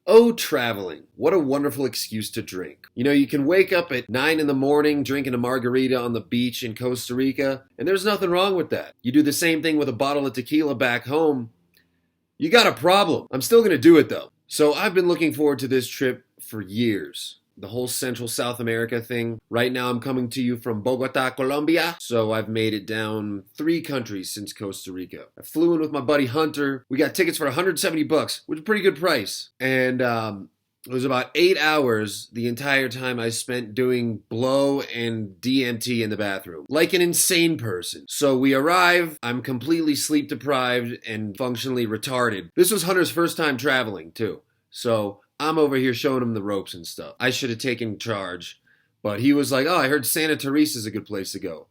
Oh, traveling. What a wonderful excuse to drink. You know, you can wake up at 9 in the morning drinking a margarita on the beach in Costa Rica, and there's nothing wrong with that. You do the same thing with a bottle of tequila back home, you got a problem. I'm still gonna do it though. So I've been looking forward to this trip for years. The whole Central South America thing. Right now I'm coming to you from Bogota, Colombia. So I've made it down 3 countries since Costa Rica. I flew in with my buddy Hunter. We got tickets for $170, which is a pretty good price. And it was about 8 hours the entire time I spent doing blow and DMT in the bathroom. Like an insane person. So we arrive, I'm completely sleep deprived and functionally retarded. This was Hunter's first time traveling too. So I'm over here showing him the ropes and stuff. I should have taken charge, but he was like, oh, I heard Santa Teresa's a good place to go.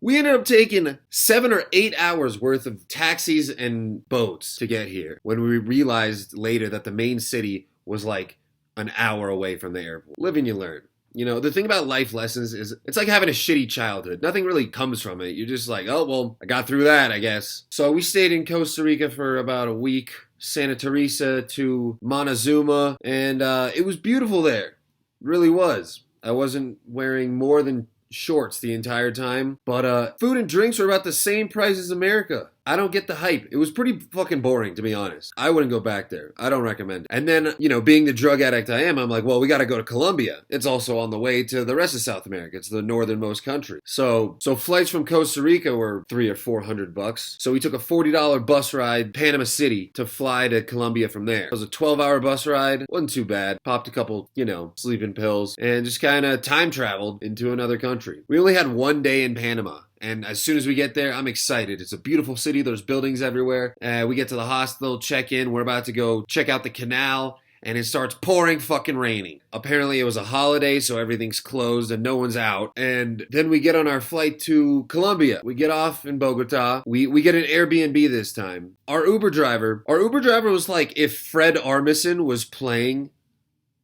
We ended up taking 7 or 8 hours worth of taxis and boats to get here when we realized later that the main city was like an hour away from the airport. Live and you learn. You know, the thing about life lessons is it's like having a shitty childhood. Nothing really comes from it. You're just like, oh, well, I got through that, I guess. So we stayed in Costa Rica for about a week. Santa Teresa to Montezuma, and it was beautiful there. It really was. I wasn't wearing more than shorts the entire time, but food and drinks were about the same price as America. I don't get the hype. It was pretty fucking boring, to be honest. I wouldn't go back there. I don't recommend it. And then, you know, being the drug addict I am, I'm like, well, we got to go to Colombia. It's also on the way to the rest of South America. It's the northernmost country. So flights from Costa Rica were $300 or $400. So we took a $40 bus ride, Panama City, to fly to Colombia from there. It was a 12-hour bus ride. Wasn't too bad. Popped a couple, you know, sleeping pills and just kind of time traveled into another country. We only had 1 day in Panama. And as soon as we get there, I'm excited. It's a beautiful city. There's buildings everywhere. We get to the hostel, check in. We're about to go check out the canal, and it starts pouring fucking raining. Apparently, it was a holiday, so everything's closed and no one's out. And then we get on our flight to Colombia. We get off in Bogota. We get an Airbnb this time. Our Uber driver was like if Fred Armisen was playing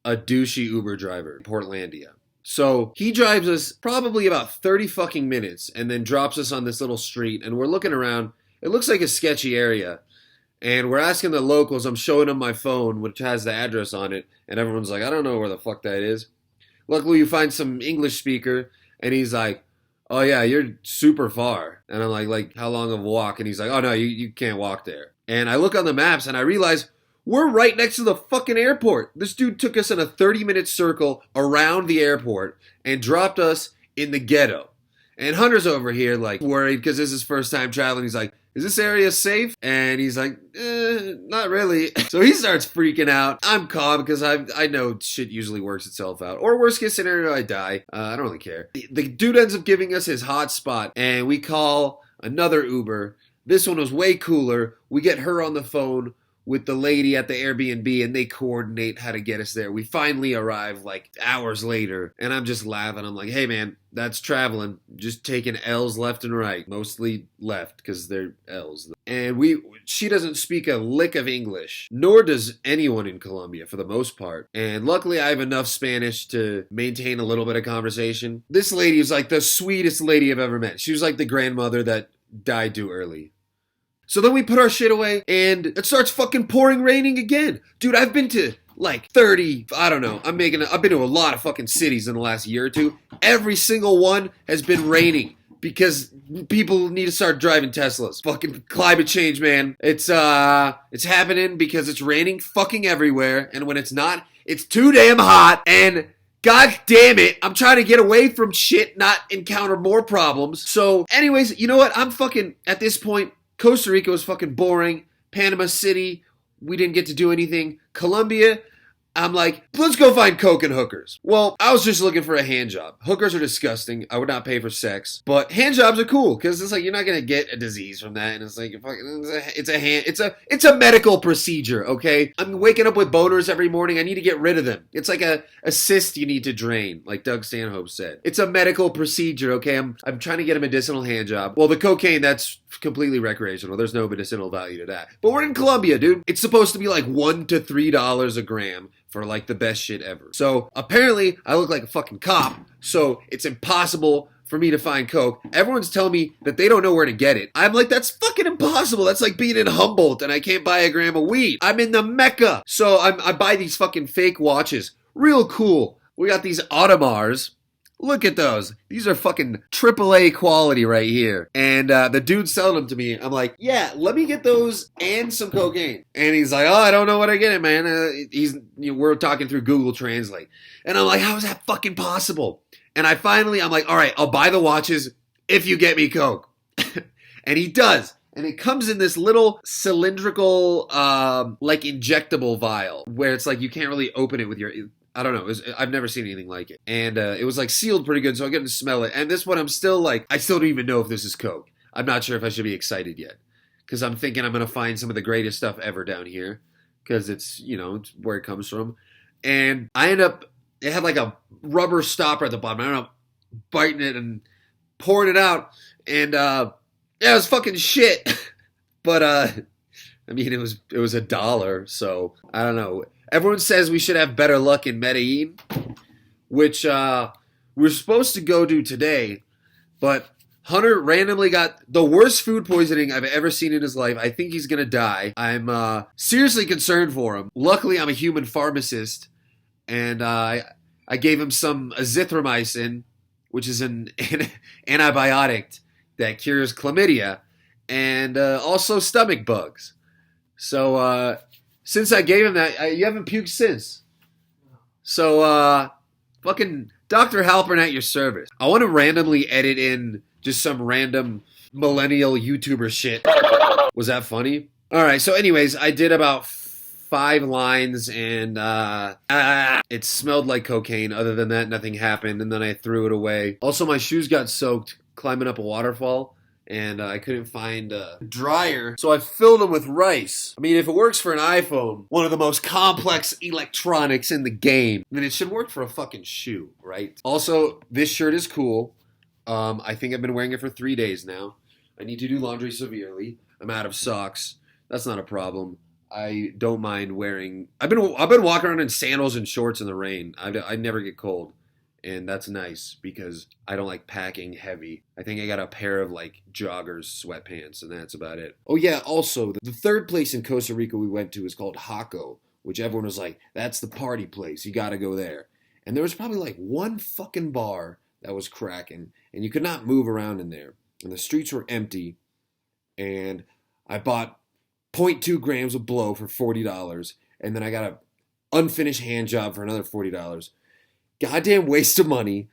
a douchey Uber driver in Portlandia. So he drives us probably about 30 fucking minutes and then drops us on this little street, and we're looking around. It looks like a sketchy area. And we're asking the locals. I'm showing them my phone, which has the address on it. And everyone's like, I don't know where the fuck that is. Luckily, you find some English speaker, and he's like, oh yeah, you're super far. And I'm like, how long of a walk? And he's like, oh no, you can't walk there. And I look on the maps, and I realize we're right next to the fucking airport. This dude took us in a 30-minute circle around the airport and dropped us in the ghetto. And Hunter's over here, like, worried because this is his first time traveling. He's like, is this area safe? And he's like, not really. So he starts freaking out. I'm calm because I know shit usually works itself out. Or worst case scenario, I die. I don't really care. The dude ends up giving us his hotspot, and we call another Uber. This one was way cooler. We get her on the phone with the lady at the Airbnb, and they coordinate how to get us there. We finally arrive like hours later, and I'm just laughing. I'm like, hey man, that's traveling. Just taking L's left and right. Mostly left, because they're L's. And she doesn't speak a lick of English, nor does anyone in Colombia for the most part. And luckily I have enough Spanish to maintain a little bit of conversation. This lady is like the sweetest lady I've ever met. She was like the grandmother that died too early. So then we put our shit away, and it starts fucking raining again. Dude, I've been to like 30, I don't know. I've been to a lot of fucking cities in the last year or two. Every single one has been raining because people need to start driving Teslas. Fucking climate change, man. It's happening because it's raining fucking everywhere, and when it's not, it's too damn hot, and God damn it, I'm trying to get away from shit, not encounter more problems. So anyways, you know what? I'm fucking, at this point, Costa Rica was fucking boring. Panama City, we didn't get to do anything. Colombia, I'm like, let's go find coke and hookers. Well, I was just looking for a hand job. Hookers are disgusting. I would not pay for sex. But hand jobs are cool, because it's like, you're not going to get a disease from that. And it's like, it's a medical procedure, okay? I'm waking up with boners every morning. I need to get rid of them. It's like a cyst you need to drain, like Doug Stanhope said. It's a medical procedure, okay? I'm trying to get a medicinal hand job. Well, the cocaine, that's completely recreational. There's no medicinal value to that. But we're in Colombia, dude. It's supposed to be like $1 to $3 a gram for like the best shit ever. So apparently I look like a fucking cop, so it's impossible for me to find coke. Everyone's telling me that they don't know where to get it. I'm like, that's fucking impossible. That's like being in Humboldt and I can't buy a gram of weed. I'm in the Mecca. So I buy these fucking fake watches. Real cool. We got these Audemars. Look at those. These are fucking AAA quality right here. And the dude selling them to me, I'm like, yeah, let me get those and some cocaine. And he's like, oh, I don't know what I get it, man. We're talking through Google Translate. And I'm like, how is that fucking possible? And I'm like, all right, I'll buy the watches if you get me coke. And he does. And it comes in this little cylindrical, like injectable vial where it's like you can't really open it with your... I don't know. I've never seen anything like it. And it was like sealed pretty good, so I get to smell it. And this one, I still don't even know if this is coke. I'm not sure if I should be excited yet. Because I'm thinking I'm going to find some of the greatest stuff ever down here. Because it's, it's where it comes from. And I end up, it had like a rubber stopper at the bottom. I end up biting it and pouring it out. And yeah, it was fucking shit. But, I mean, it was $1. So, I don't know. Everyone says we should have better luck in Medellin, which we're supposed to go do today, but Hunter randomly got the worst food poisoning I've ever seen in his life. I think he's going to die. I'm seriously concerned for him. Luckily, I'm a human pharmacist, and I gave him some azithromycin, which is an antibiotic that cures chlamydia, and also stomach bugs. So, since I gave him that, you haven't puked since. So, fucking Dr. Halpern at your service. I want to randomly edit in just some random millennial YouTuber shit. Was that funny? Alright, so anyways, I did about 5 lines and it smelled like cocaine. Other than that, nothing happened, and then I threw it away. Also, my shoes got soaked climbing up a waterfall. And I couldn't find a dryer, so I filled them with rice. I mean, if it works for an iPhone, one of the most complex electronics in the game, then it should work for a fucking shoe, right? Also, this shirt is cool. I think I've been wearing it for 3 days now. I need to do laundry severely. I'm out of socks. That's not a problem. I don't mind wearing... I've been walking around in sandals and shorts in the rain. I never get cold. And that's nice because I don't like packing heavy. I think I got a pair of like joggers, sweatpants, and that's about it. Oh yeah, also, the third place in Costa Rica we went to is called Jaco, which everyone was like, that's the party place. You gotta go there. And there was probably like one fucking bar that was cracking, and you could not move around in there. And the streets were empty, and I bought 0.2 grams of blow for $40, and then I got a unfinished hand job for another $40. Goddamn waste of money.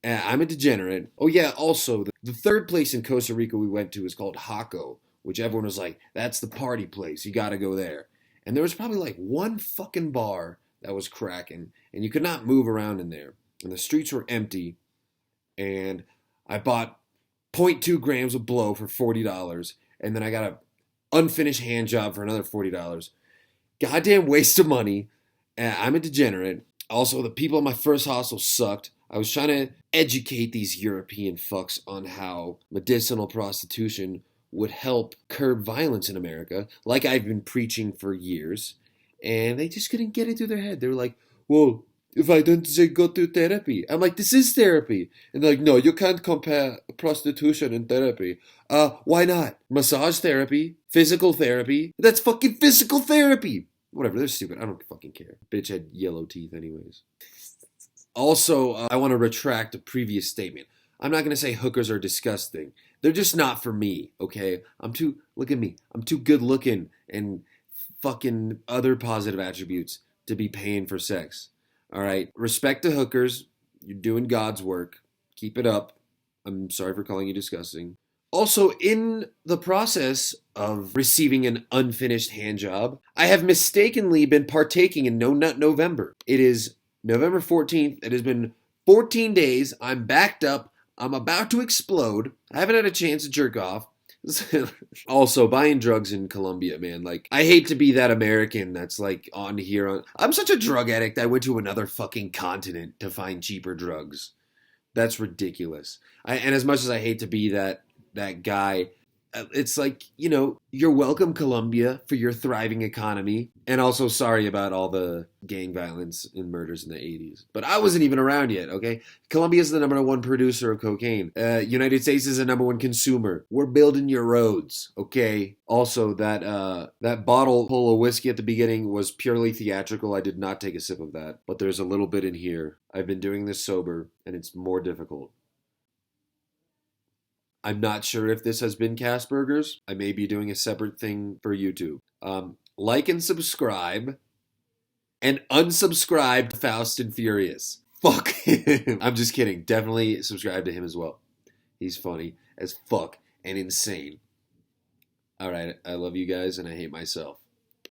I'm a degenerate. Oh yeah, also, the third place in Costa Rica we went to is called Jaco, which everyone was like, that's the party place. You gotta go there. And there was probably like one fucking bar that was cracking, and you could not move around in there. And the streets were empty, and I bought 0.2 grams of blow for $40, and then I got a unfinished hand job for another $40. Goddamn waste of money. I'm a degenerate. Also, the people at my first hostel sucked. I was trying to educate these European fucks on how medicinal prostitution would help curb violence in America, like I've been preaching for years. And they just couldn't get it through their head. They were like, well, if I don't say go to therapy. I'm like, this is therapy. And they're like, no, you can't compare prostitution and therapy. Why not? Massage therapy, physical therapy. That's fucking physical therapy. Whatever, they're stupid. I don't fucking care. Bitch had yellow teeth anyways. Also, I want to retract a previous statement. I'm not going to say hookers are disgusting. They're just not for me, okay? Look at me. I'm too good looking and fucking other positive attributes to be paying for sex. All right? Respect to hookers. You're doing God's work. Keep it up. I'm sorry for calling you disgusting. Also, in the process of receiving an unfinished hand job, I have mistakenly been partaking in No Nut November. It is November 14th. It has been 14 days. I'm backed up. I'm about to explode. I haven't had a chance to jerk off. Also, buying drugs in Colombia, man. Like, I hate to be that American that's like on here. I'm such a drug addict. I went to another fucking continent to find cheaper drugs. That's ridiculous. And as much as I hate to be that guy, It's like, you're welcome, Colombia, for your thriving economy. And also sorry about all the gang violence and murders in the 80s. But I wasn't even around yet, okay? Colombia is the number one producer of cocaine. United States is the number one consumer. We're building your roads, okay? Also, that bottle full of whiskey at the beginning was purely theatrical. I did not take a sip of that. But there's a little bit in here. I've been doing this sober, and it's more difficult. I'm not sure if this has been Cast Burgers. I may be doing a separate thing for YouTube. Like and subscribe, and unsubscribe to Faust and Furious. Fuck him. I'm just kidding. Definitely subscribe to him as well. He's funny as fuck and insane. All right, I love you guys and I hate myself.